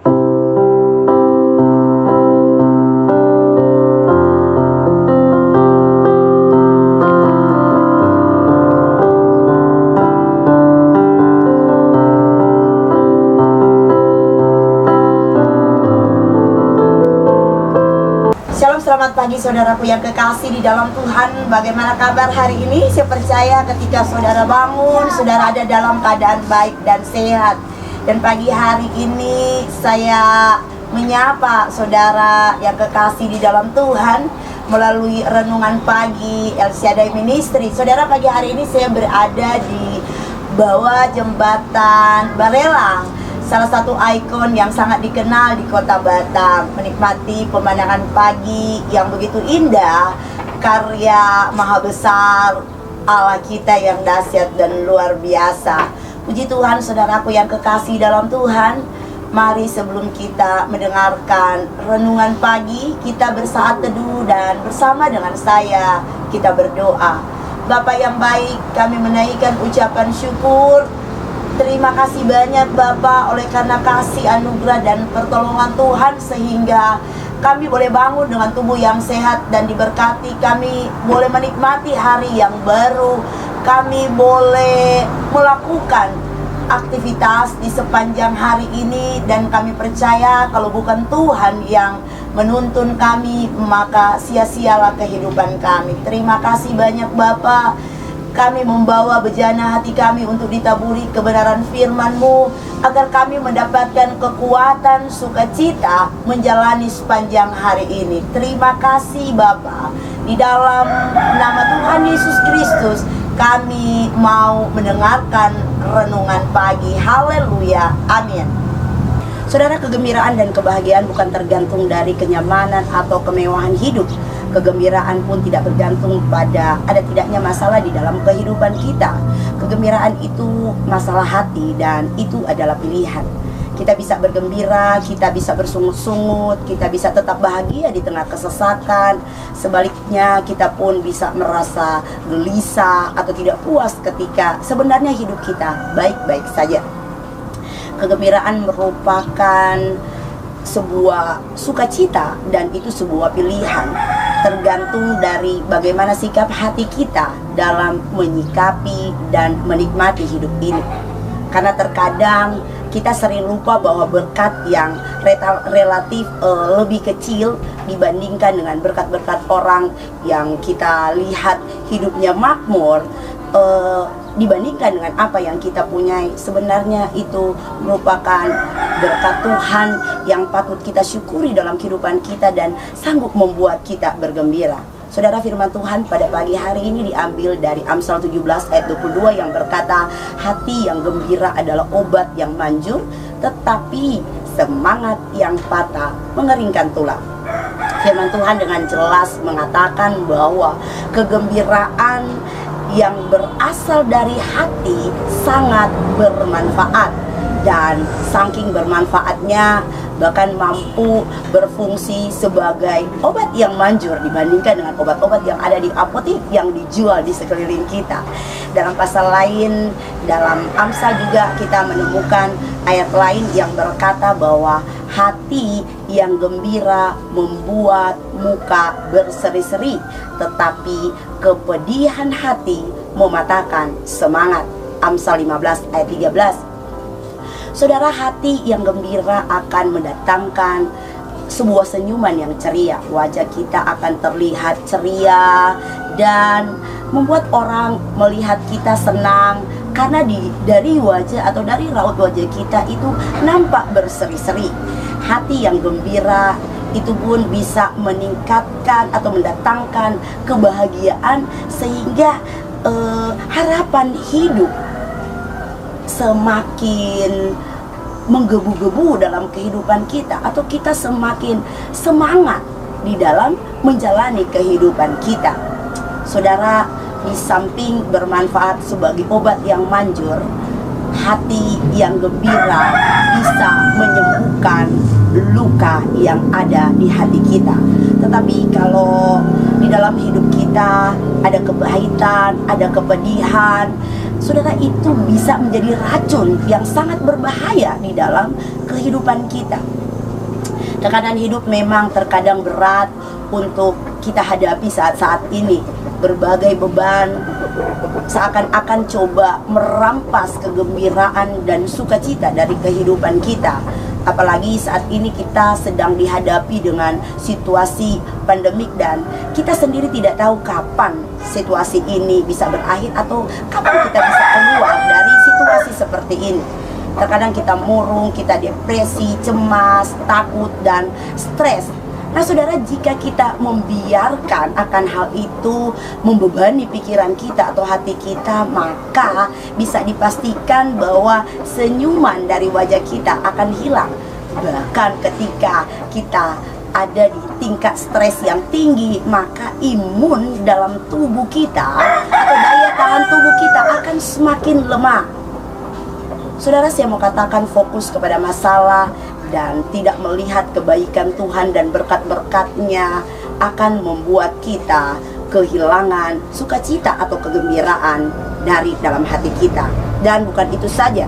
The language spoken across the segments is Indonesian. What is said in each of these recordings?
Shalom, selamat pagi saudaraku yang kekasih di dalam Tuhan. Bagaimana kabar hari ini? Saya percaya ketika saudara bangun, saudara ada dalam keadaan baik dan sehat. Dan pagi hari ini saya menyapa saudara yang kekasih di dalam Tuhan melalui renungan pagi El Shaddai Ministry. Saudara, pagi hari ini saya berada di bawah jembatan Barelang, salah satu ikon yang sangat dikenal di kota Batam. Menikmati pemandangan pagi yang begitu indah, karya maha besar Allah kita yang dahsyat dan luar biasa. Puji Tuhan, saudaraku yang kekasih dalam Tuhan. Mari sebelum kita mendengarkan renungan pagi, kita bersaat teduh dan bersama dengan saya kita berdoa. Bapa yang baik, kami menaikkan ucapan syukur. Terima kasih banyak Bapa oleh karena kasih anugerah dan pertolongan Tuhan sehingga kami boleh bangun dengan tubuh yang sehat dan diberkati. Kami boleh menikmati hari yang baru. Kami boleh melakukan aktivitas di sepanjang hari ini, dan kami percaya kalau bukan Tuhan yang menuntun kami, maka sia-sialah kehidupan kami. Terima kasih banyak Bapa. Kami membawa bejana hati kami untuk ditaburi kebenaran firman-Mu, agar kami mendapatkan kekuatan sukacita menjalani sepanjang hari ini. Terima kasih Bapa. Di dalam nama Tuhan Yesus Kristus kami mau mendengarkan renungan pagi. Haleluya, amin. Saudara, kegembiraan dan kebahagiaan bukan tergantung dari kenyamanan atau kemewahan hidup. Kegembiraan pun tidak bergantung pada ada tidaknya masalah di dalam kehidupan kita. Kegembiraan itu masalah hati dan itu adalah pilihan. Kita bisa bergembira, kita bisa bersungut-sungut, kita bisa tetap bahagia di tengah kesesakan. Sebaliknya kita pun bisa merasa gelisah atau tidak puas ketika sebenarnya hidup kita baik-baik saja. Kegembiraan merupakan sebuah sukacita dan itu sebuah pilihan, tergantung dari bagaimana sikap hati kita dalam menyikapi dan menikmati hidup ini. Karena terkadang kita sering lupa bahwa berkat yang relatif lebih kecil dibandingkan dengan berkat-berkat orang yang kita lihat hidupnya makmur, dibandingkan dengan apa yang kita punyai. Sebenarnya itu merupakan berkat Tuhan yang patut kita syukuri dalam kehidupan kita dan sanggup membuat kita bergembira. Saudara, firman Tuhan pada pagi hari ini diambil dari Amsal 17 ayat 22 yang berkata, hati yang gembira adalah obat yang manjur, tetapi semangat yang patah mengeringkan tulang. Firman Tuhan dengan jelas mengatakan bahwa kegembiraan yang berasal dari hati sangat bermanfaat, dan saking bermanfaatnya bahkan mampu berfungsi sebagai obat yang manjur dibandingkan dengan obat-obat yang ada di apotek yang dijual di sekeliling kita. Dalam pasal lain, dalam Amsal juga kita menemukan ayat lain yang berkata bahwa hati yang gembira membuat muka berseri-seri, tetapi kepedihan hati mematahkan semangat. Amsal 15 ayat 13. Saudara, hati yang gembira akan mendatangkan sebuah senyuman yang ceria. Wajah kita akan terlihat ceria dan membuat orang melihat kita senang, karena dari wajah atau dari raut wajah kita itu nampak berseri-seri. Hati yang gembira itu pun bisa meningkatkan atau mendatangkan kebahagiaan, sehingga harapan hidup semakin menggebu-gebu dalam kehidupan kita, atau kita semakin semangat di dalam menjalani kehidupan kita. Saudara, di samping bermanfaat sebagai obat yang manjur, hati yang gembira bisa menyembuhkan luka yang ada di hati kita. Tetapi kalau di dalam hidup kita ada kepahitan, ada kepedihan, saudara, itu bisa menjadi racun yang sangat berbahaya di dalam kehidupan kita. Tekanan hidup memang terkadang berat untuk kita hadapi saat-saat ini. Berbagai beban seakan-akan coba merampas kegembiraan dan sukacita dari kehidupan kita. Apalagi saat ini kita sedang dihadapi dengan situasi pandemik dan kita sendiri tidak tahu kapan situasi ini bisa berakhir atau kapan kita bisa keluar dari situasi seperti ini. Terkadang kita murung, kita depresi, cemas, takut, dan stres. Nah saudara, jika kita membiarkan akan hal itu membebani pikiran kita atau hati kita, maka bisa dipastikan bahwa senyuman dari wajah kita akan hilang. Bahkan ketika kita ada di tingkat stres yang tinggi, maka imun dalam tubuh kita atau daya tahan tubuh kita akan semakin lemah. Saudara, saya mau katakan, fokus kepada masalah dan tidak melihat kebaikan Tuhan dan berkat-berkat-Nya akan membuat kita kehilangan sukacita atau kegembiraan dari dalam hati kita. Dan bukan itu saja,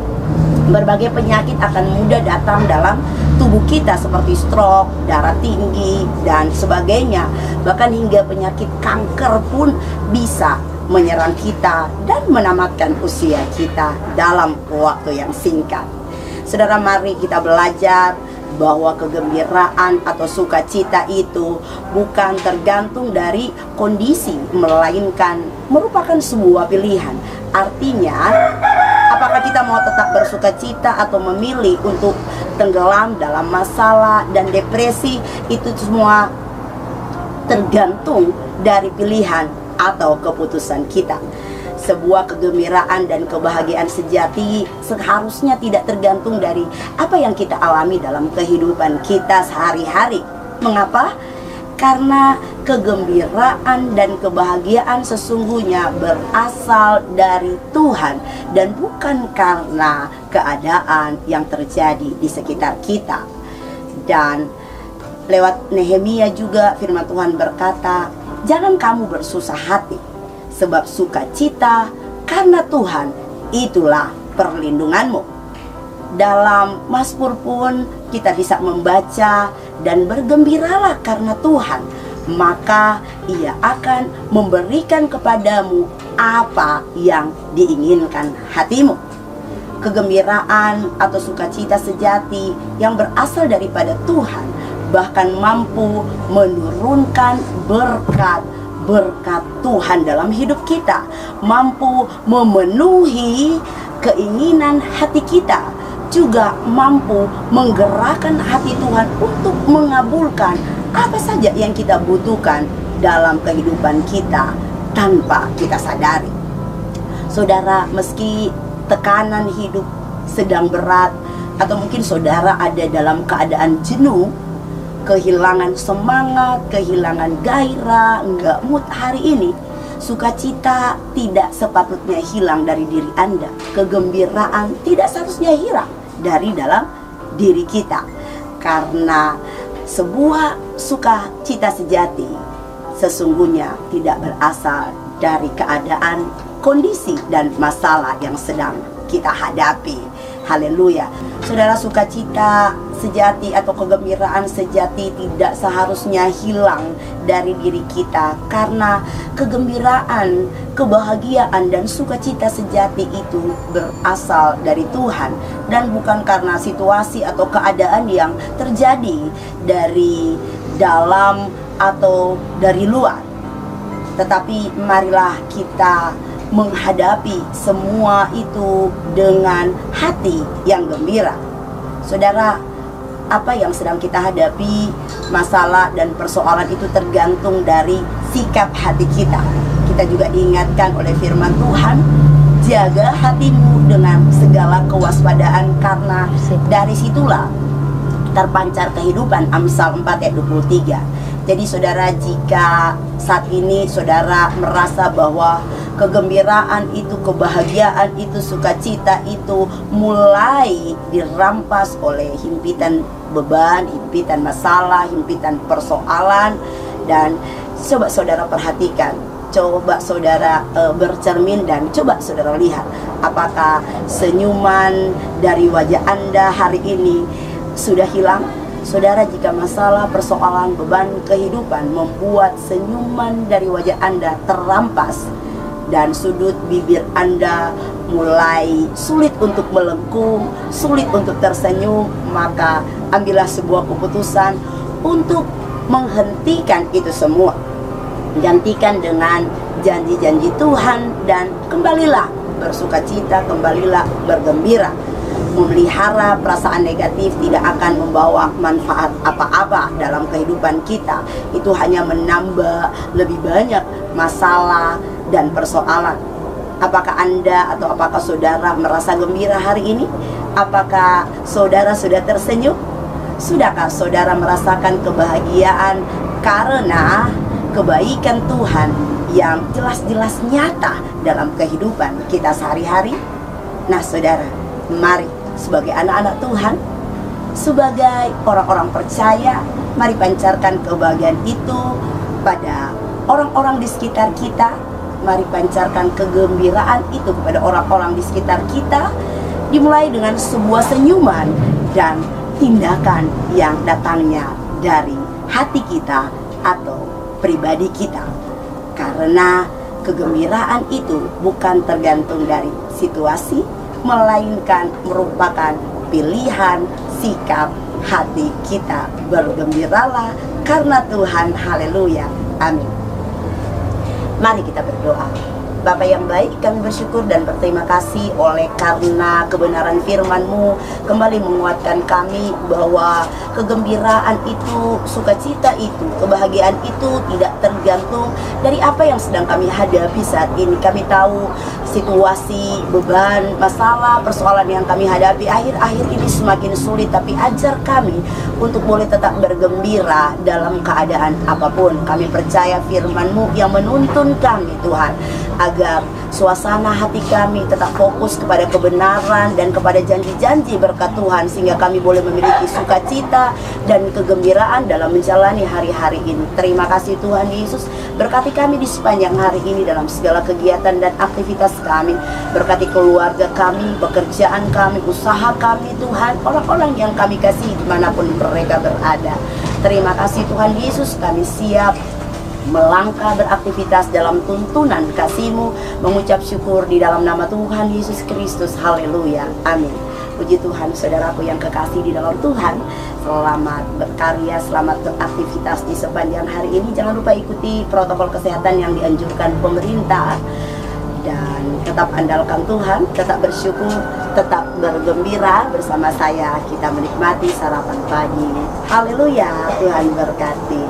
berbagai penyakit akan mudah datang dalam tubuh kita seperti stroke, darah tinggi, dan sebagainya. Bahkan hingga penyakit kanker pun bisa menyerang kita dan menamatkan usia kita dalam waktu yang singkat. Saudara, mari kita belajar bahwa kegembiraan atau sukacita itu bukan tergantung dari kondisi, melainkan merupakan sebuah pilihan. Artinya, apakah kita mau tetap bersukacita atau memilih untuk tenggelam dalam masalah dan depresi, itu semua tergantung dari pilihan atau keputusan kita. Sebuah kegembiraan dan kebahagiaan sejati seharusnya tidak tergantung dari apa yang kita alami dalam kehidupan kita sehari-hari. Mengapa? Karena kegembiraan dan kebahagiaan sesungguhnya berasal dari Tuhan dan bukan karena keadaan yang terjadi di sekitar kita. Dan lewat Nehemia juga firman Tuhan berkata, jangan kamu bersusah hati, sebab sukacita karena Tuhan itulah perlindunganmu. Dalam Mazmur pun kita bisa membaca, dan bergembiralah karena Tuhan, maka Ia akan memberikan kepadamu apa yang diinginkan hatimu. Kegembiraan atau sukacita sejati yang berasal daripada Tuhan bahkan mampu menurunkan berkat Tuhan dalam hidup kita, mampu memenuhi keinginan hati kita, juga mampu menggerakkan hati Tuhan untuk mengabulkan apa saja yang kita butuhkan dalam kehidupan kita tanpa kita sadari. Saudara, meski tekanan hidup sedang berat, atau mungkin saudara ada dalam keadaan jenuh, kehilangan semangat, kehilangan gairah, enggak mood hari ini, sukacita tidak sepatutnya hilang dari diri Anda. Kegembiraan tidak seharusnya hilang dari dalam diri kita, karena sebuah sukacita sejati sesungguhnya tidak berasal dari keadaan, kondisi, dan masalah yang sedang kita hadapi. Haleluya. Saudara, sukacita sejati atau kegembiraan sejati tidak seharusnya hilang dari diri kita, karena kegembiraan, kebahagiaan, dan sukacita sejati itu berasal dari Tuhan dan bukan karena situasi atau keadaan yang terjadi dari dalam atau dari luar. Tetapi marilah kita menghadapi semua itu dengan hati yang gembira. Saudara, apa yang sedang kita hadapi, masalah dan persoalan itu tergantung dari sikap hati kita. Kita juga diingatkan oleh firman Tuhan, jaga hatimu dengan segala kewaspadaan, karena dari situlah terpancar kehidupan. Amsal 4 ayat 23. Jadi saudara, jika saat ini saudara merasa bahwa kegembiraan itu, kebahagiaan itu, sukacita itu mulai dirampas oleh himpitan beban, himpitan masalah, himpitan persoalan, dan coba saudara perhatikan, coba saudara bercermin dan coba saudara lihat apakah senyuman dari wajah Anda hari ini sudah hilang. Saudara, jika masalah, persoalan, beban kehidupan membuat senyuman dari wajah Anda terampas dan sudut bibir Anda mulai sulit untuk melengkung, sulit untuk tersenyum, maka ambillah sebuah keputusan untuk menghentikan itu semua. Gantikan dengan janji-janji Tuhan dan kembalilah bersukacita, kembalilah bergembira. Memelihara perasaan negatif tidak akan membawa manfaat apa-apa dalam kehidupan kita. Itu hanya menambah lebih banyak masalah dan persoalan. Apakah Anda atau apakah saudara merasa gembira hari ini? Apakah saudara sudah tersenyum? Sudahkah saudara merasakan kebahagiaan karena kebaikan Tuhan yang jelas-jelas nyata dalam kehidupan kita sehari-hari? Nah saudara, mari sebagai anak-anak Tuhan, sebagai orang-orang percaya, mari pancarkan kebahagiaan itu pada orang-orang di sekitar kita. Mari pancarkan kegembiraan itu kepada orang-orang di sekitar kita, dimulai dengan sebuah senyuman dan tindakan yang datangnya dari hati kita atau pribadi kita. Karena kegembiraan itu bukan tergantung dari situasi, melainkan merupakan pilihan sikap hati kita. Bergembiralah karena Tuhan. Haleluya, amin. Mari kita berdoa. Bapa yang baik, kami bersyukur dan berterima kasih oleh karena kebenaran firman-Mu kembali menguatkan kami bahwa kegembiraan itu, sukacita itu, kebahagiaan itu tidak tergantung dari apa yang sedang kami hadapi saat ini. Kami tahu situasi, beban, masalah, persoalan yang kami hadapi akhir-akhir ini semakin sulit, tapi ajar kami untuk boleh tetap bergembira dalam keadaan apapun. Kami percaya firman-Mu yang menuntun kami, Tuhan, agar suasana hati kami tetap fokus kepada kebenaran dan kepada janji-janji berkat Tuhan, sehingga kami boleh memiliki sukacita dan kegembiraan dalam menjalani hari-hari ini. Terima kasih Tuhan Yesus, berkati kami di sepanjang hari ini dalam segala kegiatan dan aktivitas kami. Berkati keluarga kami, pekerjaan kami, usaha kami Tuhan, orang-orang yang kami kasih dimanapun mereka berada. Terima kasih Tuhan Yesus, kami siap melangkah beraktivitas dalam tuntunan kasih-Mu, mengucap syukur di dalam nama Tuhan Yesus Kristus. Haleluya, amin. Puji Tuhan, saudaraku yang kekasih di dalam Tuhan, selamat berkarya, selamat beraktivitas di sepanjang hari ini. Jangan lupa ikuti protokol kesehatan yang dianjurkan pemerintah, dan tetap andalkan Tuhan, tetap bersyukur, tetap bergembira. Bersama saya kita menikmati sarapan pagi. Haleluya, Tuhan berkati.